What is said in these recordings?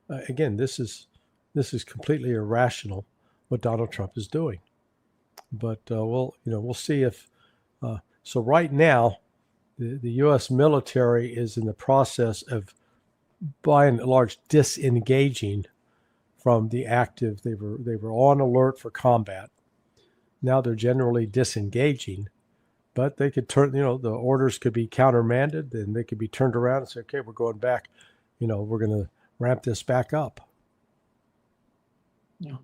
again, this is completely irrational what Donald Trump is doing. But we'll see if. So right now, the U.S. military is in the process of, by and large, disengaging from the active. They were on alert for combat. Now they're generally disengaging, but they could turn. The orders could be countermanded, and they could be turned around and say, "Okay, we're going back. We're going to ramp this back up." Yeah.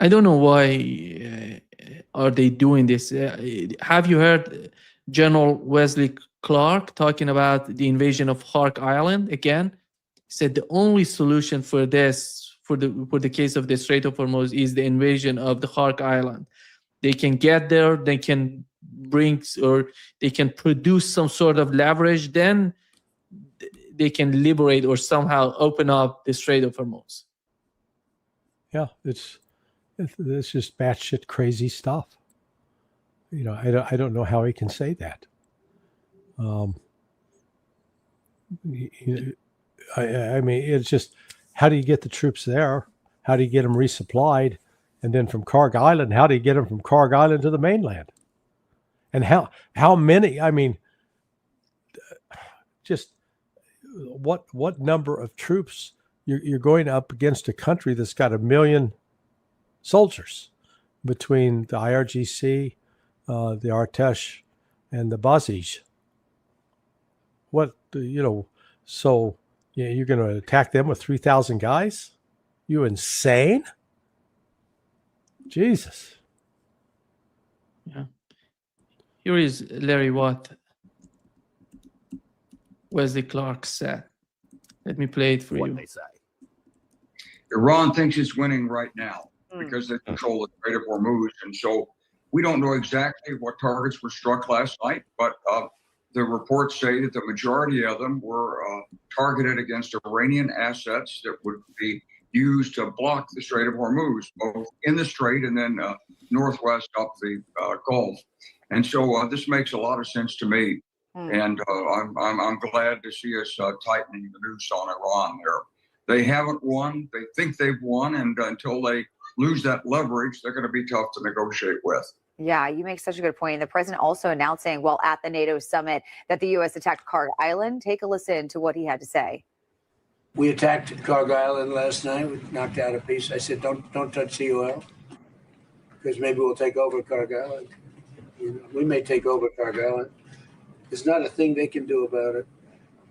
I don't know why are they doing this. Have you heard General Wesley Clark talking about the invasion of Hark Island again? He said the only solution for this, for the case of the Strait of Hormuz, is the invasion of the Hark Island. They can get there, they can bring, or they can produce some sort of leverage, then they can liberate or somehow open up the Strait of Hormuz. Yeah, it's just batshit crazy stuff. I don't know how he can say that. I mean, it's just, how do you get the troops there? How do you get them resupplied? And then from Hark Island, how do you get them from Hark Island to the mainland? And how many? I mean, just what number of troops you're going up against a country that's got 1 million soldiers between the IRGC, the Artesh, and the Basij. So you're going to attack them with 3,000 guys? You insane? Jesus. Yeah. Here is Larry what Wesley Clark said. Let me play it for you. They say. Iran thinks it's winning right now because they control the Strait of Hormuz. And so we don't know exactly what targets were struck last night, but the reports say that the majority of them were targeted against Iranian assets that would be used to block the Strait of Hormuz, both in the strait and then northwest up the Gulf. And so this makes a lot of sense to me. And I'm glad to see us tightening the noose on Iran there. They haven't won. They think they've won. And until they lose that leverage, they're going to be tough to negotiate with. Yeah, you make such a good point. The president also announcing, while at the NATO summit, that the U.S. attacked Hark Island. Take a listen to what he had to say. We attacked Hark Island last night. We knocked out a piece. I said, don't touch the oil, because maybe we'll take over Hark Island. We may take over Hark Island. There's not a thing they can do about it.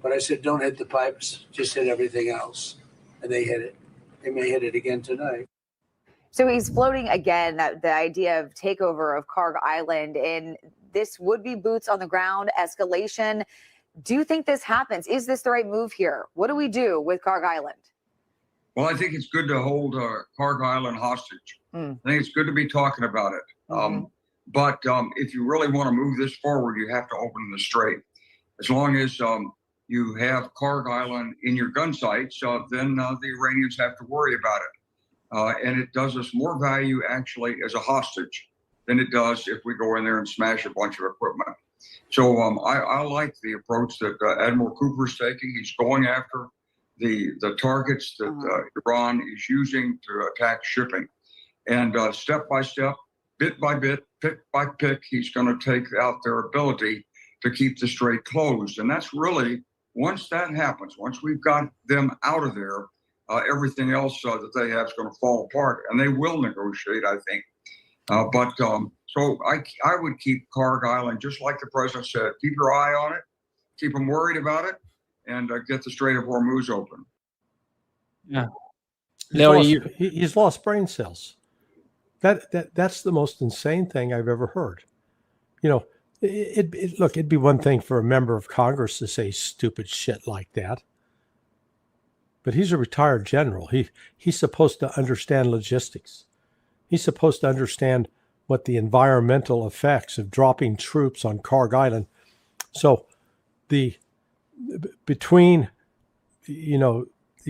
But I said, don't hit the pipes, just hit everything else. And they hit it. They may hit it again tonight. So he's floating again the idea of takeover of Hark Island, and this would be boots on the ground escalation. Do you think this happens? Is this the right move here? What do we do with Hark Island? Well, I think it's good to hold Hark Island hostage. I think it's good to be talking about it. But if you really want to move this forward, you have to open the strait. As long as you have Hark Island in your gun sights, then the Iranians have to worry about it. And it does us more value, actually, as a hostage than it does if we go in there and smash a bunch of equipment. So I like the approach that Admiral Cooper's taking. He's going after the targets that Iran is using to attack shipping. And step by step, bit by bit, pick by pick, he's going to take out their ability to keep the strait closed. And that's really, once that happens, once we've got them out of there, everything else that they have is going to fall apart. And they will negotiate, I think. So I would keep Hark Island, just like the president said. Keep your eye on it, keep them worried about it, and get the Strait of Hormuz open. Yeah. He's lost brain cells. That's the most insane thing I've ever heard. Look, it'd be one thing for a member of Congress to say stupid shit like that. But he's a retired general. He's supposed to understand logistics. He's supposed to understand what the environmental effects of dropping troops on Hark Island. So you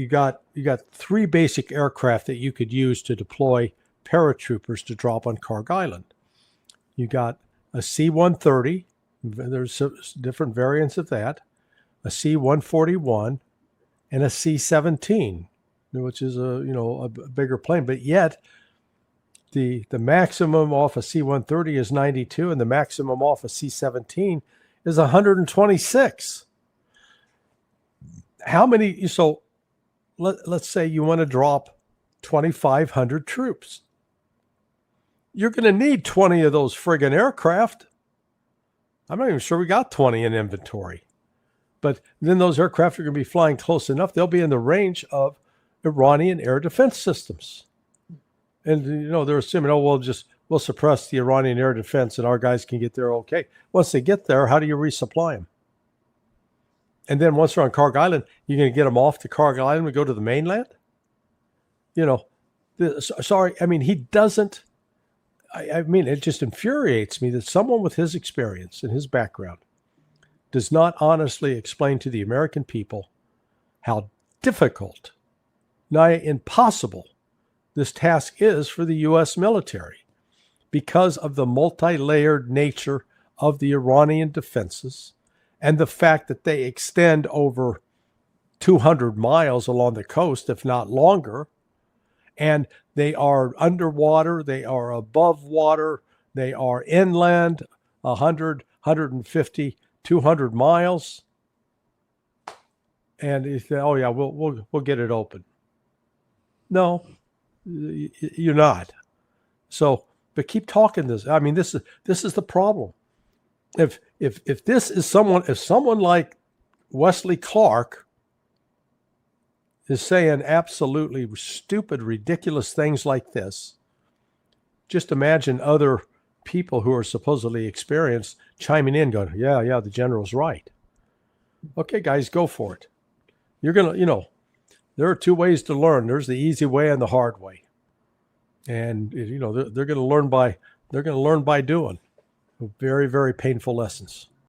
got 3 basic aircraft that you could use to deploy paratroopers to drop on Hark Island. You got a C-130. There's different variants of that. A C-141 and a C-17, which is a bigger plane, but yet the maximum off a C-130 is 92, and the maximum off a C-17 is 126. How many? So let's say you want to drop 2,500 troops. You're going to need 20 of those friggin' aircraft. I'm not even sure we got 20 in inventory. But then those aircraft are going to be flying close enough. They'll be in the range of Iranian air defense systems. And, they're assuming, we'll suppress the Iranian air defense and our guys can get there okay. Once they get there, how do you resupply them? And then once they're on Hark Island, you're going to get them off to Hark Island and go to the mainland? Sorry, I mean, he doesn't. I mean, it just infuriates me that someone with his experience and his background does not honestly explain to the American people how difficult, nigh impossible, this task is for the U.S. military because of the multi-layered nature of the Iranian defenses and the fact that they extend over 200 miles along the coast, if not longer, and they are underwater, they are above water, they are inland 100, 150, 200 miles. And you say, oh yeah, we'll get it open. No, you're not. So, but keep talking this. I mean, this is the problem. If this is someone like Wesley Clark is saying absolutely stupid, ridiculous things like this, just imagine other people who are supposedly experienced chiming in going, yeah, the general's right. Okay, guys, go for it. You're going to, there are two ways to learn. There's the easy way and the hard way. And, they're going to learn by doing very, very painful lessons.